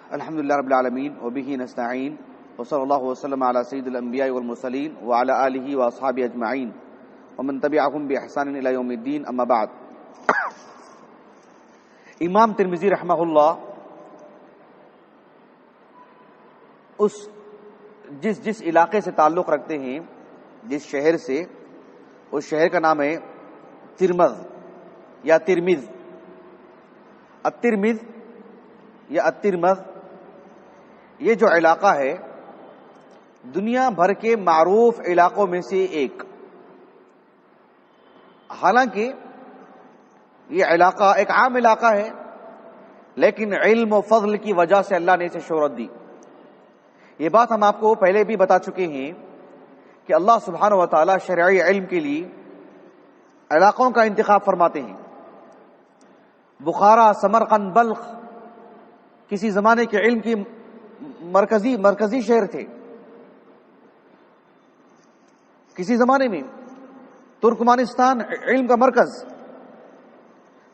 الحمد لله رب العالمين وبه نستعين وصلى الله وسلم على سيد الانبياء والمرسلين وعلى اله واصحابه اجمعين ومن تبعهم باحسان الى يوم الدين اما بعد. امام ترمذی رحمہ اللہ جس علاقے سے تعلق رکھتے ہیں، جس شہر سے، اس شہر کا نام ہے ترمذ یا ترمذ. الترمذ یا الترمذ یہ جو علاقہ ہے دنیا بھر کے معروف علاقوں میں سے ایک. حالانکہ یہ علاقہ ایک عام علاقہ ہے، لیکن علم و فضل کی وجہ سے اللہ نے اسے شہرت دی. یہ بات ہم آپ کو پہلے بھی بتا چکے ہیں کہ اللہ سبحانہ و تعالی شرعی علم کے لیے علاقوں کا انتخاب فرماتے ہیں. بخارا، سمرقند، بلخ کسی زمانے کے علم کی مرکزی شہر تھے. کسی زمانے میں ترکمانستان علم کا مرکز،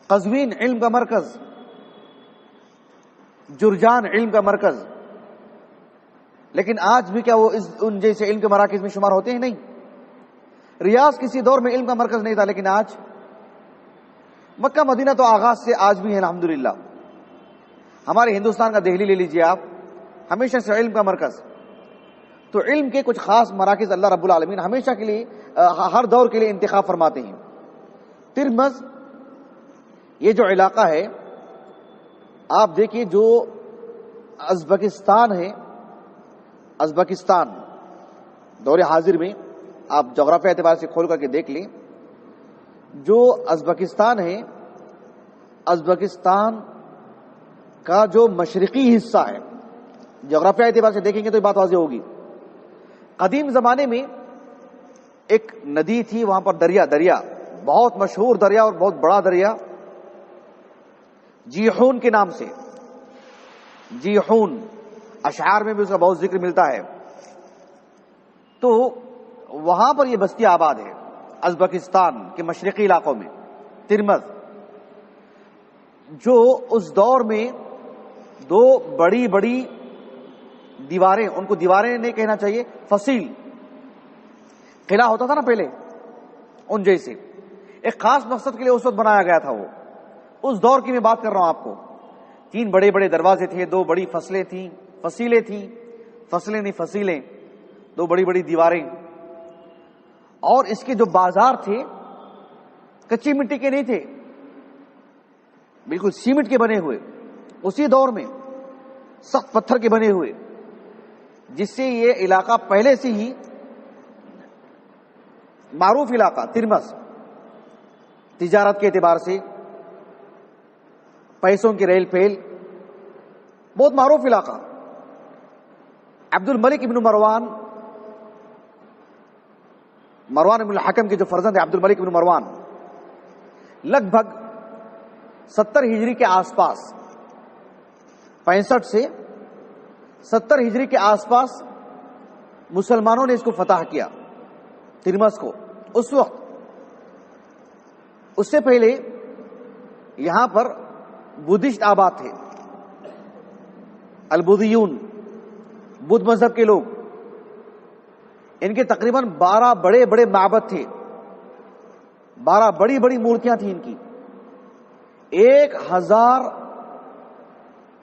قزوین علم کا مرکز، جرجان علم کا مرکز. لیکن آج بھی کیا وہ ان جیسے علم کے مراکز میں شمار ہوتے ہیں؟ نہیں. ریاض کسی دور میں علم کا مرکز نہیں تھا، لیکن آج مکہ مدینہ تو آغاز سے آج بھی ہے الحمدللہ. ہمارے ہندوستان کا دہلی لے لیجئے آپ، ہمیشہ سے علم کا مرکز. تو علم کے کچھ خاص مراکز اللہ رب العالمین ہمیشہ کے لیے، ہر دور کے لیے انتخاب فرماتے ہیں. ترمذ یہ جو علاقہ ہے، آپ دیکھیے جو ازبکستان ہے، ازبکستان دور حاضر میں آپ جغرافیہ اعتبار سے کھول کر کے دیکھ لیں، جو ازبکستان ہے، ازبکستان کا جو مشرقی حصہ ہے، جغرافیہ اعتبار سے دیکھیں گے تو یہ بات واضح ہوگی. قدیم زمانے میں ایک ندی تھی، وہاں پر دریا بہت مشہور دریا اور بہت بڑا دریا، جیحون کے نام سے. جیحون اشعار میں بھی اس کا بہت ذکر ملتا ہے. تو وہاں پر یہ بستی آباد ہے ازبکستان کے مشرقی علاقوں میں. ترمذ جو اس دور میں دو بڑی بڑی دیواریں، ان کو دیواریں نہیں کہنا چاہیے، فصیل قلعہ ہوتا تھا نا پہلے، ان جیسے ایک خاص مقصد کے لیے اس وقت بنایا گیا تھا. وہ اس دور کی میں بات کر رہا ہوں آپ کو. 3 بڑے بڑے دروازے تھے، 2 بڑی فصیلیں تھیں، فصلیں نہیں فصیلیں، 2 بڑی بڑی دیواریں. اور اس کے جو بازار تھے کچی مٹی کے نہیں تھے، بالکل سیمنٹ کے بنے ہوئے، اسی دور میں سخت پتھر کے بنے ہوئے، جس سے یہ علاقہ پہلے سے ہی معروف علاقہ ترمذ، تجارت کے اعتبار سے، پیسوں کی ریل پھیل، بہت معروف علاقہ. عبد الملک ابن مروان ابن الحکم کے جو فرزند ہے عبد الملک ابن مروان، لگ بھگ 70 ہجری کے آس پاس، 65 سے 70 ہجری کے آس پاس مسلمانوں نے اس کو فتح کیا، ترمذ کو. اس وقت، اس سے پہلے یہاں پر بدھسٹ آباد تھے، البدھیون، بدھ مذہب کے لوگ. ان کے تقریباً 12 بڑے بڑے معبد تھے، 12 بڑی بڑی مورتیاں تھیں ان کی. 1000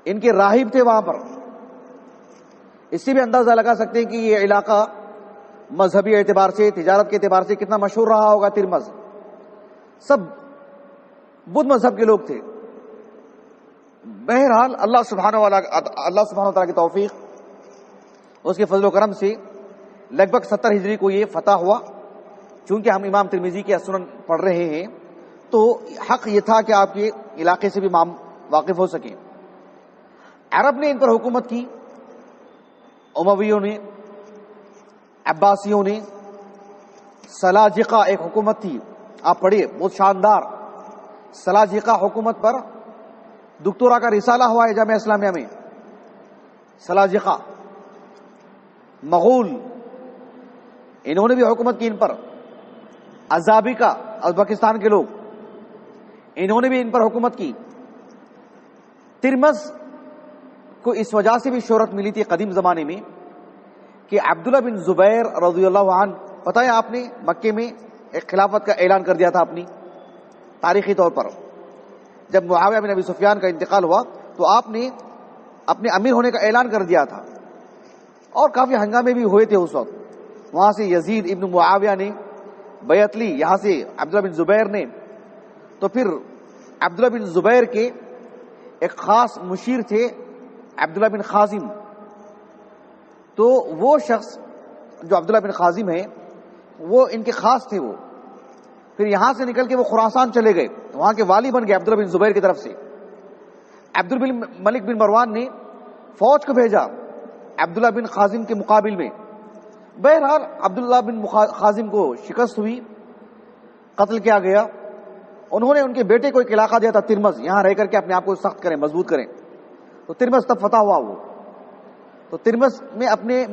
ان کے راہب تھے وہاں پر. اس سے بھی اندازہ لگا سکتے ہیں کہ یہ علاقہ مذہبی اعتبار سے، تجارت کے اعتبار سے کتنا مشہور رہا ہوگا. ترمذ سب بدھ مذہب کے لوگ تھے. بہرحال اللہ سبحانہ و تعالیٰ کی توفیق، اس کے فضل و کرم سے لگ بھگ 70 ہجری کو یہ فتح ہوا. چونکہ ہم امام ترمذی کے سنن پڑھ رہے ہیں تو حق یہ تھا کہ آپ کے علاقے سے بھی واقف ہو سکیں. عرب نے ان پر حکومت کی، امویوں نے، عباسیوں نے. سلاجقہ ایک حکومت تھی، آپ پڑھیے، بہت شاندار. سلاجقہ حکومت پر دکتورا کا رسالہ ہوا ہے جامعہ اسلامیہ میں. سلاجقہ، مغول، انہوں نے بھی حکومت کی ان پر. ازابیکا، ازبکستان کے لوگ، انہوں نے بھی ان پر حکومت کی. ترمذ کو اس وجہ سے بھی شہرت ملی تھی قدیم زمانے میں کہ عبداللہ بن زبیر رضی اللہ عنہ، پتہ ہے آپ نے مکے میں ایک خلافت کا اعلان کر دیا تھا اپنی تاریخی طور پر. جب معاویہ بن ابی سفیان کا انتقال ہوا تو آپ نے اپنے امیر ہونے کا اعلان کر دیا تھا، اور کافی ہنگامے بھی ہوئے تھے اس وقت. وہاں سے یزید ابن معاویہ نے بیعت لی، یہاں سے عبداللہ بن زبیر نے. تو پھر عبداللہ بن زبیر کے ایک خاص مشیر تھے عبداللہ بن خازم. تو وہ شخص جو عبداللہ بن خازم ہے وہ ان کے خاص تھے. وہ پھر یہاں سے نکل کے وہ خراسان چلے گئے، وہاں کے والی بن گئے عبداللہ بن زبیر کی طرف سے. عبد الملک بن مروان نے فوج کو بھیجا عبداللہ بن خازم کے مقابل میں. بہرحال عبداللہ بن خازم کو شکست ہوئی، قتل کیا گیا. انہوں نے ان کے بیٹے کو ایک علاقہ دیا تھا ترمز، یہاں رہ کر کے اپنے آپ کو سخت کریں، مضبوط کریں. تو ترمز تب فتح ہوا. وہ تو ترمز میں اپنے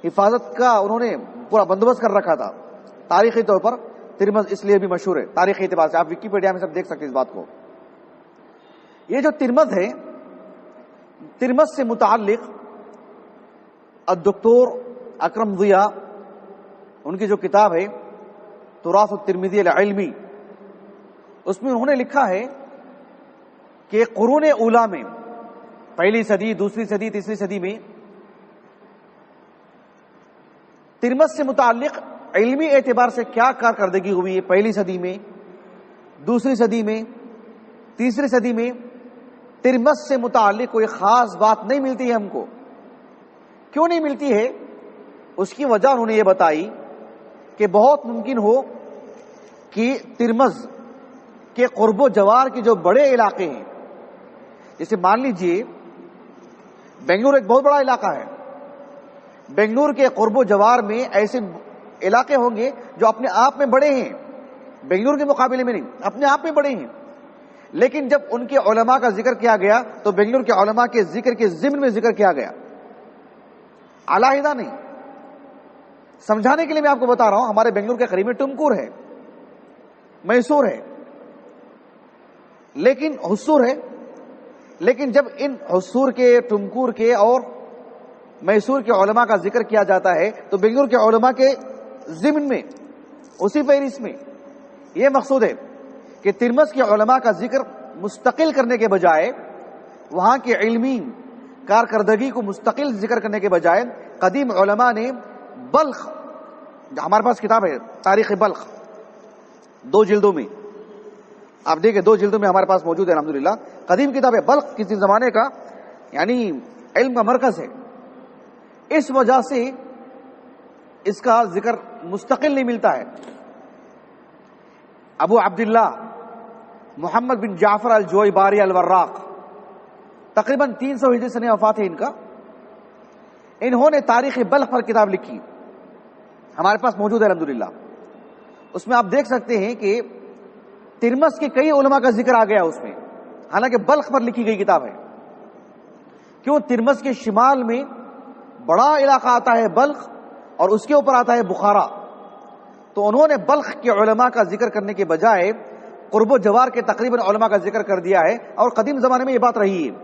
حفاظت کا انہوں نے پورا بندوبست کر رکھا تھا. تاریخی طور پر ترمز اس لیے بھی مشہور ہے تاریخی اعتبار سے، آپ ویکیپیڈیا میں سب دیکھ سکتے ہیں اس بات کو. یہ جو ترمز ہے، ترمز سے متعلق الدکتور اکرم ضیاء، ان کی جو کتاب ہے تراث الترمذی العلمی، اس میں انہوں نے لکھا ہے کہ قرون اولیٰ میں، پہلی صدی، دوسری صدی، تیسری صدی میں ترمذ سے متعلق علمی اعتبار سے کیا کارکردگی ہوئی ہے. پہلی صدی میں، دوسری صدی میں، تیسری صدی میں ترمذ سے متعلق کوئی خاص بات نہیں ملتی ہے ہم کو. کیوں نہیں ملتی ہے؟ اس کی وجہ انہوں نے یہ بتائی کہ بہت ممکن ہو کہ ترمذ کے قرب و جوار کے جو بڑے علاقے ہیں، جیسے مان لیجئے بنگلور ایک بہت بڑا علاقہ ہے، بنگلور کے قرب و جوار میں ایسے علاقے ہوں گے جو اپنے آپ میں بڑے ہیں، بنگلور کے مقابلے میں نہیں، اپنے آپ میں بڑے ہیں. لیکن جب ان کے علماء کا ذکر کیا گیا تو بنگلور کے علماء کے ذکر کے ضمن میں ذکر کیا گیا، علیحدہ نہیں. سمجھانے کے لیے میں آپ کو بتا رہا ہوں، ہمارے بنگلور کے قریب میں ٹمکور ہے، میسور ہے، لیکن حصور ہے. لیکن جب ان حصور کے، ٹمکور کے اور میسور کے علماء کا ذکر کیا جاتا ہے تو بنگلور کے علماء کے ضمن میں، اسی فہرست میں یہ مقصود ہے کہ ترمذ کے علماء کا ذکر مستقل کرنے کے بجائے، وہاں کے علمی کارکردگی کو مستقل ذکر کرنے کے بجائے، قدیم علماء نے بلخ، ہمارے پاس کتاب ہے تاریخ بلخ 2 جلدوں میں، آپ دیکھیں 2 جلدوں میں ہمارے پاس موجود ہے الحمدللہ. قدیم کتاب ہے بلخ، کسی زمانے کا یعنی علم کا مرکز ہے. اس وجہ سے اس کا ذکر مستقل نہیں ملتا ہے. ابو عبداللہ محمد بن جعفر الجویباری الوراق، تقریباً 300 ہجری سنہ وفات ہے ان کا. انہوں نے تاریخ بلخ پر کتاب لکھی، ہمارے پاس موجود ہے الحمدللہ. اس میں آپ دیکھ سکتے ہیں کہ ترمذ کے کئی علماء کا ذکر آ گیا اس میں، حالانکہ بلخ پر لکھی گئی کتاب ہے. کیوں؟ ترمذ کے شمال میں بڑا علاقہ آتا ہے بلخ، اور اس کے اوپر آتا ہے بخارا. تو انہوں نے بلخ کے علماء کا ذکر کرنے کے بجائے قرب و جوار کے تقریباً علماء کا ذکر کر دیا ہے، اور قدیم زمانے میں یہ بات رہی ہے.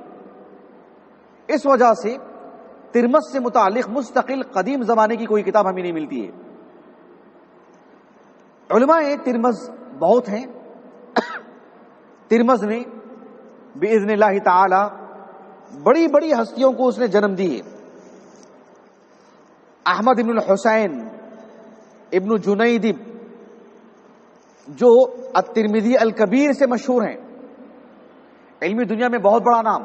اس وجہ سے ترمذ سے متعلق مستقل قدیم زمانے کی کوئی کتاب ہمیں نہیں ملتی ہے. علماء ترمذ بہت ہیں. ترمذ نے باذن اللہ تعالی بڑی بڑی ہستیوں کو اس نے جنم دی ہے. احمد ابن الحسین ابن جنیدب جو الترمذی الکبیر سے مشہور ہیں، علمی دنیا میں بہت بڑا نام،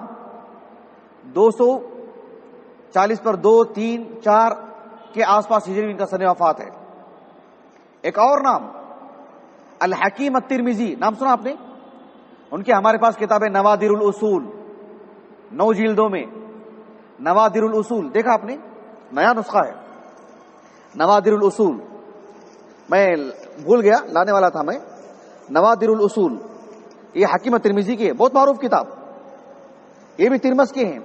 240 پر 2، 3، 4 کے آس پاس ہجری ان کا سنہ وفات ہے. ایک اور نام الحکیم الترمذی، نام سنا آپ نے؟ ان کے ہمارے پاس کتاب ہے نوادر الاصول، 9 جلدوں میں نوادر الاصول، دیکھا آپ نے؟ نیا نسخہ ہے نوادر الاصول، میں بھول گیا، لانے والا تھا میں. نوادر الاصول یہ حکیم الترمذی کی ہے، بہت معروف کتاب. یہ بھی ترمذ کے ہیں.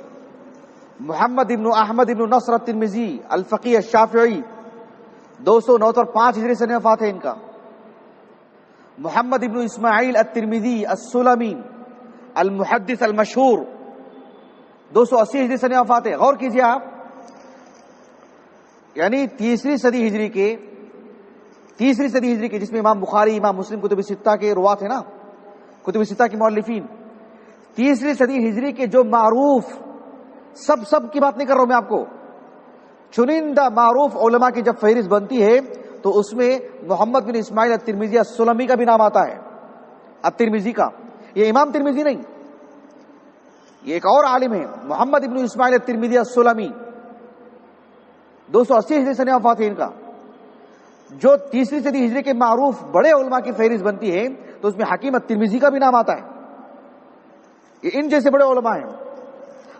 محمد ابن احمد ابن نصر الترمذی الفقیہ الشافعی، 209 پر 5 ہجری سنہ وفات ہے ان کا. محمد ابن اسماعیل الترمذی السلمی المحدث المشہور، 280 ہجری سن وفات ہے. غور کیجئے آپ، یعنی تیسری صدی ہجری کے جس میں امام بخاری، امام مسلم، کتب ستہ کے روات ہیں نا، کتب ستہ کے مؤلفین، تیسری صدی ہجری کے جو معروف، سب کی بات نہیں کر رہا ہوں میں آپ کو، چنندہ معروف علماء کی جب فہرست بنتی ہے تو اس میں محمد بن اسماعیل الترمذی السلمی کا بھی نام آتا ہے. الترمذی کا، یہ امام ترمذی نہیں، یہ ایک اور عالم ہے، محمد بن اسماعیل الترمذی السلمی، 280 ہجری سن وفات ہے ان کا. جو تیسری صدی ہجری کے معروف بڑے علماء کی فہرست بنتی ہے تو اس میں حکیم الترمذی کا بھی نام آتا ہے. یہ ان جیسے بڑے علماء ہیں.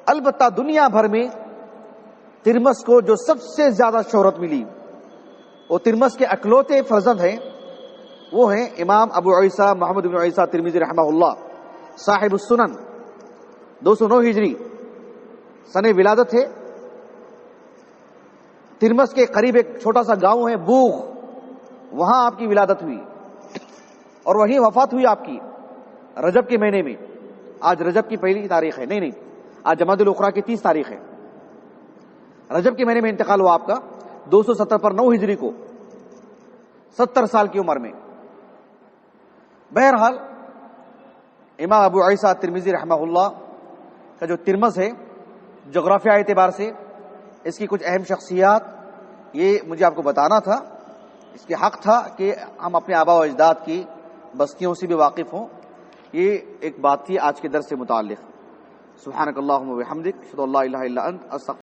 البتہ دنیا بھر میں ترمذ کو جو سب سے زیادہ شہرت ملی، وہ ترمذ کے اکلوتے فرزند ہیں، وہ ہیں امام ابو عیسیٰ محمد بن عیسیٰ ترمذی رحمہ اللہ، صاحب السنن. 209 ہجری سن ولادت ہے. ترمذ کے قریب ایک چھوٹا سا گاؤں ہے بوغ، وہاں آپ کی ولادت ہوئی اور وہیں وفات ہوئی آپ کی رجب کے مہینے میں. آج رجب کی پہلی تاریخ ہے، نہیں آج جمادی الاخری کی 30 تاریخ ہے. رجب کے مہینے میں انتقال ہوا آپ کا 270 پر 9 ہجری کو، 70 سال کی عمر میں. بہرحال امام ابو عیسیٰ ترمذی رحمہ اللہ کا جو ترمذ ہے، جغرافیہ اعتبار سے اس کی کچھ اہم شخصیات، یہ مجھے آپ کو بتانا تھا. اس کے حق تھا کہ ہم اپنے آباء و اجداد کی بستیوں سے بھی واقف ہوں. یہ ایک بات تھی آج کے درس سے متعلق. سبحانک اللہم و بحمدک، اشہد ان لا الہ الا انت، استغفرک.